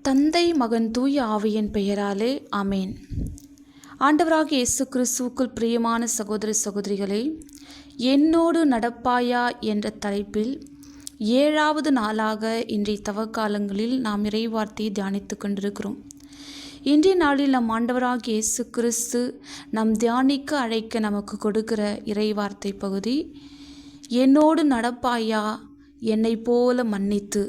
தந்தை மகன் தூய ஆவியின் பெயராலே ஆமேன். ஆண்டவராகிய இயேசு கிறிஸ்துவுக்குள் பிரியமான சகோதர சகோதரிகளே, என்னோடு நடப்பாயா என்ற தலைப்பில் 7வது நாளாக இன்றைய தவக்காலங்களில் நாம் இறைவார்த்தையை தியானித்து கொண்டிருக்கிறோம். இன்றைய நாளில் நம் ஆண்டவராகிய இயேசு கிறிஸ்து நம் தியானிக்க அழைக்க நமக்கு கொடுக்கிற இறைவார்த்தை பகுதி, என்னோடு நடப்பாயா என்னை போல மன்னித்து.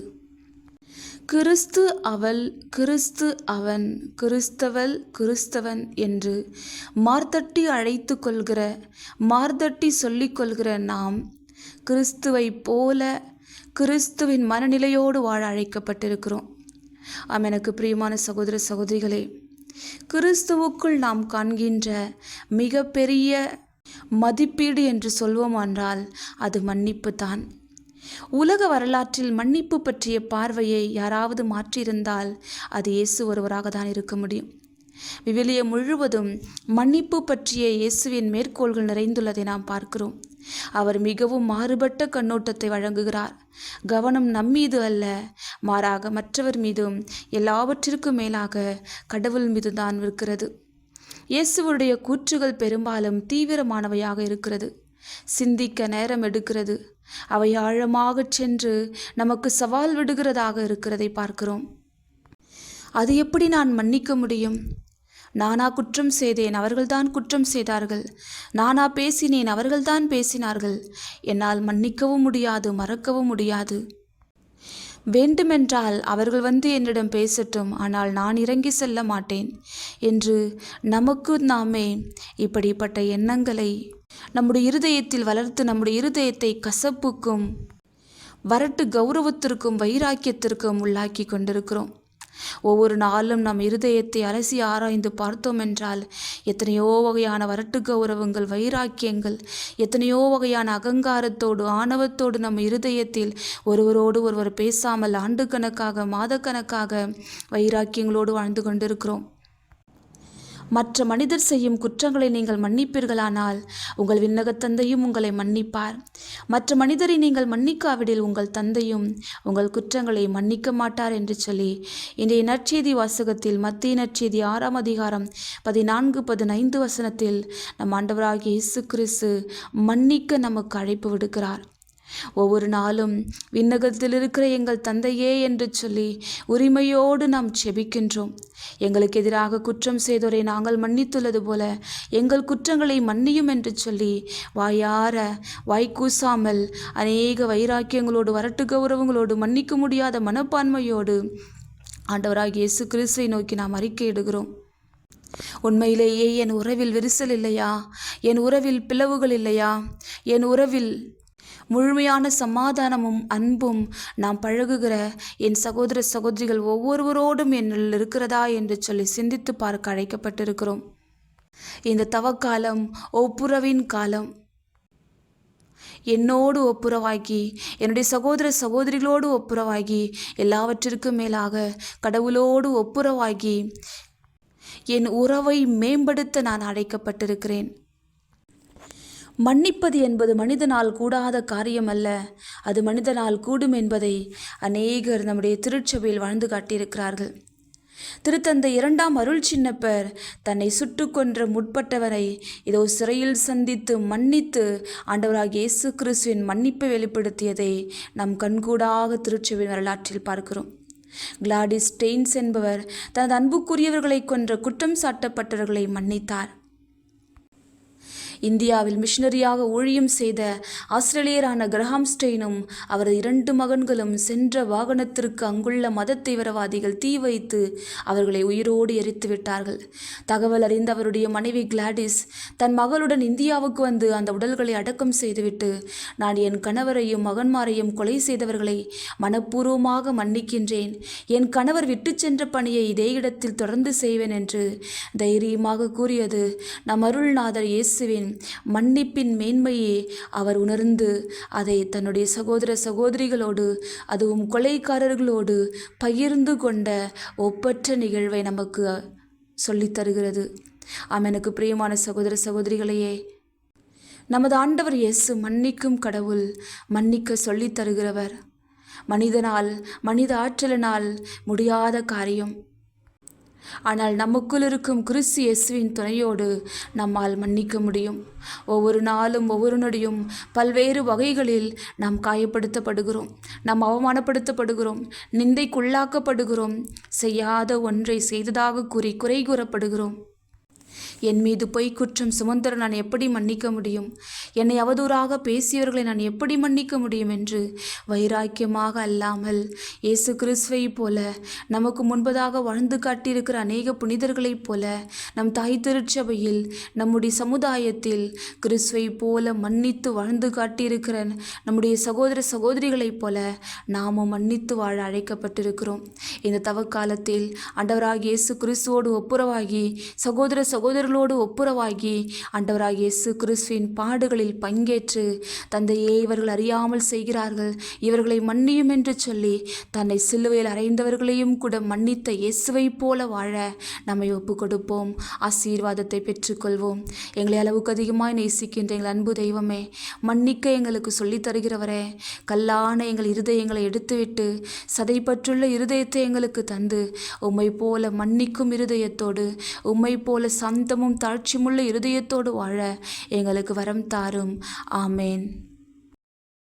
கிறிஸ்து அவள், கிறிஸ்து அவன், கிறிஸ்தவள், கிறிஸ்தவன் என்று மார்த்தட்டி அழைத்து கொள்கிற, மார்த்தட்டி சொல்லிக் கொள்கிற நாம் கிறிஸ்துவை போல கிறிஸ்துவின் மனநிலையோடு வாழ அழைக்கப்பட்டிருக்கிறோம். எனக்கு பிரியமான சகோதர சகோதரிகளே, கிறிஸ்துவுக்குள் நாம் காண்கின்ற மிகப்பெரிய மதிப்பீடு என்று சொல்வோம் என்றால் அது மன்னிப்பு தான். உலக வரலாற்றில் மன்னிப்பு பற்றிய பார்வையை யாராவது மாற்றியிருந்தால் அது இயேசு ஒருவராக தான் இருக்க முடியும். விவிலியம் முழுவதும் மன்னிப்பு பற்றிய இயேசுவின் மேற்கோள்கள் நிறைந்துள்ளதை நாம் பார்க்கிறோம். அவர் மிகவும் மாறுபட்ட கண்ணோட்டத்தை வழங்குகிறார். கவனம் நம்மீது அல்ல, மாறாக மற்றவர் மீதும், எல்லாவற்றிற்கும் மேலாக கடவுள் மீது தான் இருக்கிறது. இயேசுவுடைய கூற்றுகள் பெரும்பாலும் தீவிரமானவையாக இருக்கிறது. சிந்திக்க நேரம் எடுக்கிறது. அவை ஆழமாக சென்று நமக்கு சவால் விடுகிறதாக இருக்கிறதை பார்க்கிறோம். அது எப்படி நான் மன்னிக்க முடியும்? நானா குற்றம் செய்தேன், அவர்கள்தான் குற்றம் செய்தார்கள். நானா பேசினேன், அவர்கள்தான் பேசினார்கள். என்னால் மன்னிக்கவும் முடியாது, மறக்கவும் முடியாது. வேண்டுமென்றால் அவர்கள் வந்து என்னிடம் பேசட்டும், ஆனால் நான் இறங்கி செல்ல மாட்டேன் என்று நமக்கு நாமே இப்படிப்பட்ட எண்ணங்களை நம்முடைய இருதயத்தில் வளர்த்து நம்முடைய இருதயத்தை கசப்புக்கும் வரட்டு கௌரவத்திற்கும் வைராக்கியத்திற்கும் உள்ளாக்கி கொண்டிருக்கிறோம். ஒவ்வொரு நாளும் நம் இருதயத்தை அலசி ஆராய்ந்து பார்த்தோம் என்றால் எத்தனையோ வகையான வரட்டு கௌரவங்கள், வைராக்கியங்கள், எத்தனையோ வகையான அகங்காரத்தோடு, ஆணவத்தோடு நம் இருதயத்தில் ஒருவரோடு ஒருவர் பேசாமல் ஆண்டுக்கணக்காக, மாதக்கணக்காக வைராக்கியங்களோடு வாழ்ந்து கொண்டிருக்கிறோம். மற்ற மனிதர் செய்யும் குற்றங்களை நீங்கள் மன்னிப்பீர்களானால் உங்கள் விண்ணகத் தந்தையும் உங்களை மன்னிப்பார். மற்ற மனிதரை நீங்கள் மன்னிக்காவிடில் உங்கள் தந்தையும் உங்கள் குற்றங்களை மன்னிக்க மாட்டார் என்று சொல்லி இன்றைய நற்செய்தி வாசகத்தில் மத்தேயு நற்செய்தி 6ஆம் அதிகாரம் 14-15 வசனத்தில் நம் ஆண்டவராகிய இயேசு கிறிஸ்து மன்னிக்க நமக்கு அழைப்பு விடுக்கிறார். ஒவ்வொரு நாளும் விண்ணகத்தில் இருக்கிற எங்கள் தந்தையே என்று சொல்லி உரிமையோடு நாம் செபிக்கின்றோம். எங்களுக்கு எதிராக குற்றம் செய்தோரை நாங்கள் மன்னித்துள்ளது போல எங்கள் குற்றங்களை மன்னியும் என்று சொல்லி வாயார வாய்க்கூசாமல் அநேக வைராக்கியங்களோடு, வரட்டு கௌரவங்களோடு, மன்னிக்க முடியாத மனப்பான்மையோடு ஆண்டவராகிய இயேசு கிறிஸ்துவை நோக்கி நாம் அறிக்கையிடுகிறோம். உண்மையிலேயே என் உறவில் விரிசல் இல்லையா? என் உறவில் பிளவுகள் இல்லையா? என் உறவில் முழுமையான சமாதானமும் அன்பும் நாம் பழகுகிற என் சகோதர சகோதரிகள் ஒவ்வொருவரோடும் என்னில் இருக்கிறதா என்று சொல்லி சிந்தித்து பார்க்க அழைக்கப்பட்டிருக்கிறோம். இந்த தவக்காலம் ஒப்புரவின் காலம். என்னோடு ஒப்புரவாகி, என்னுடைய சகோதர சகோதரிகளோடு ஒப்புரவாகி, எல்லாவற்றிற்கும் மேலாக கடவுளோடு ஒப்புரவாகி என் உறவை மேம்படுத்த நான் அழைக்கப்பட்டிருக்கிறேன். மன்னிப்பது என்பது மனிதனால் கூடாத காரியம் அல்ல, அது மனிதனால் கூடும் என்பதை அநேகர் நம்முடைய திருச்சபையில் வாழ்ந்து காட்டியிருக்கிறார்கள். திருத்தந்தை 2ஆம் அருள் சின்னப்பர் தன்னை சுட்டு கொன்ற முற்பட்டவரை இதோ சிறையில் சந்தித்து மன்னித்து ஆண்டவராகிய இயேசு கிறிஸ்துவின் மன்னிப்பை வெளிப்படுத்தியதை நம் கண்கூடாக திருச்சபையின் வரலாற்றில் பார்க்கிறோம். கிளாடிஸ் ஸ்டெயின்ஸ் என்பவர் தனது அன்புக்குரியவர்களை கொன்ற குற்றம் சாட்டப்பட்டவர்களை மன்னித்தார். இந்தியாவில் மிஷனரியாக ஊழியம் செய்த ஆஸ்திரேலியரான கிரஹாம் ஸ்டெயினும் அவரது 2 மகன்களும் சென்ற வாகனத்திற்கு அங்குள்ள மத தீவிரவாதிகள் தீ வைத்து அவர்களை உயிரோடு எரித்து விட்டார்கள். தகவல் அறிந்த அவருடைய மனைவி கிளாடிஸ் தன் மகளுடன் இந்தியாவுக்கு வந்து அந்த உடல்களை அடக்கம் செய்துவிட்டு, நான் என் கணவரையும் மகன்மாரையும் கொலை செய்தவர்களை மனப்பூர்வமாக மன்னிக்கின்றேன். என் கணவர் விட்டு சென்ற பணியை இதே இடத்தில் தொடர்ந்து செய்வேன் என்று தைரியமாக கூறியது நம் அருள்நாதர் இயேசுவின் மன்னிப்பின் மேன்மையே அவர் உணர்ந்து அதை தன்னுடைய சகோதர சகோதரிகளோடு, அதுவும் கொலைக்காரர்களோடு பகிர்ந்து கொண்ட ஒப்பற்ற நிகழ்வை நமக்கு சொல்லித் தருகிறது. எனக்கு பிரியமான சகோதர சகோதரிகளையே, நமது ஆண்டவர் இயேசு மன்னிக்கும் கடவுள், மன்னிக்க சொல்லித் தருகிறவர். மனித ஆற்றலினால் முடியாத காரியம். ஆனால் நமக்குள் இருக்கும் கிறிஸ்து இயேசுவின் துணையோடு நம்மால் மன்னிக்க முடியும். ஒவ்வொரு நாளும் ஒவ்வொரு நொடியும் பல்வேறு வகைகளில் நாம் காயப்படுத்தப்படுகிறோம், நாம் அவமானப்படுத்தப்படுகிறோம், நிந்தைக்குள்ளாக்கப்படுகிறோம், செய்யாத ஒன்றை செய்ததாக கூறி குறை கூறப்படுகிறோம். என் மீது பொய் குற்றம் சுமந்தர நான் எப்படி மன்னிக்க முடியும்? என்னை அவதூறாக பேசியவர்களை நான் எப்படி மன்னிக்க முடியும் என்று வைராக்கியமாக அல்லாமல் இயேசு கிறிஸ்துவை போல நமக்கு முன்பதாக வாழ்ந்து காட்டியிருக்கிற அநேக புனிதர்களைப் போல நம் தாய் திருச்சபையில் நம்முடைய சமுதாயத்தில் கிறிஸ்துவை போல மன்னித்து வாழ்ந்து காட்டியிருக்கிற நம்முடைய சகோதர சகோதரிகளைப் போல நாமும் மன்னித்து வாழ அழைக்கப்பட்டிருக்கிறோம். இந்த தவக்காலத்தில் ஆண்டவராகிய இயேசு கிறிஸ்துவோடு ஒப்புரவாகி சகோதர சகோதரர்களோடு ஒப்புரவாகி ஆண்டவராகிய இயேசு கிறிஸ்துவின் பாடுகளில் பங்கேற்று தந்தையே இவர்கள் அறியாமல் செய்கிறார்கள், இவர்களை மன்னியும் என்று சொல்லி தன்னை சிலுவையில் அறைந்தவர்களையும் கூட மன்னித்த இயேசுவை போல வாழ நம்மை ஒப்பு கொடுப்போம். ஆசீர்வாதத்தை பெற்றுக்கொள்வோம். எங்களை அளவுக்கு அதிகமாய் நேசிக்கின்ற எங்கள் அன்பு தெய்வமே, மன்னிக்க எங்களுக்கு சொல்லித் தருகிறவரே, கல்லான எங்கள் இருதயங்களை எடுத்துவிட்டு சதைப்பற்றுள்ள இருதயத்தை எங்களுக்கு தந்து உம்மை போல மன்னிக்கும் இருதயத்தோடு உம்மை போல சந்தமும் தாழ்ச்சியுமுள்ள இருதயத்தோடு வாழ எங்களுக்கு வரம் தாரும். ஆமேன்.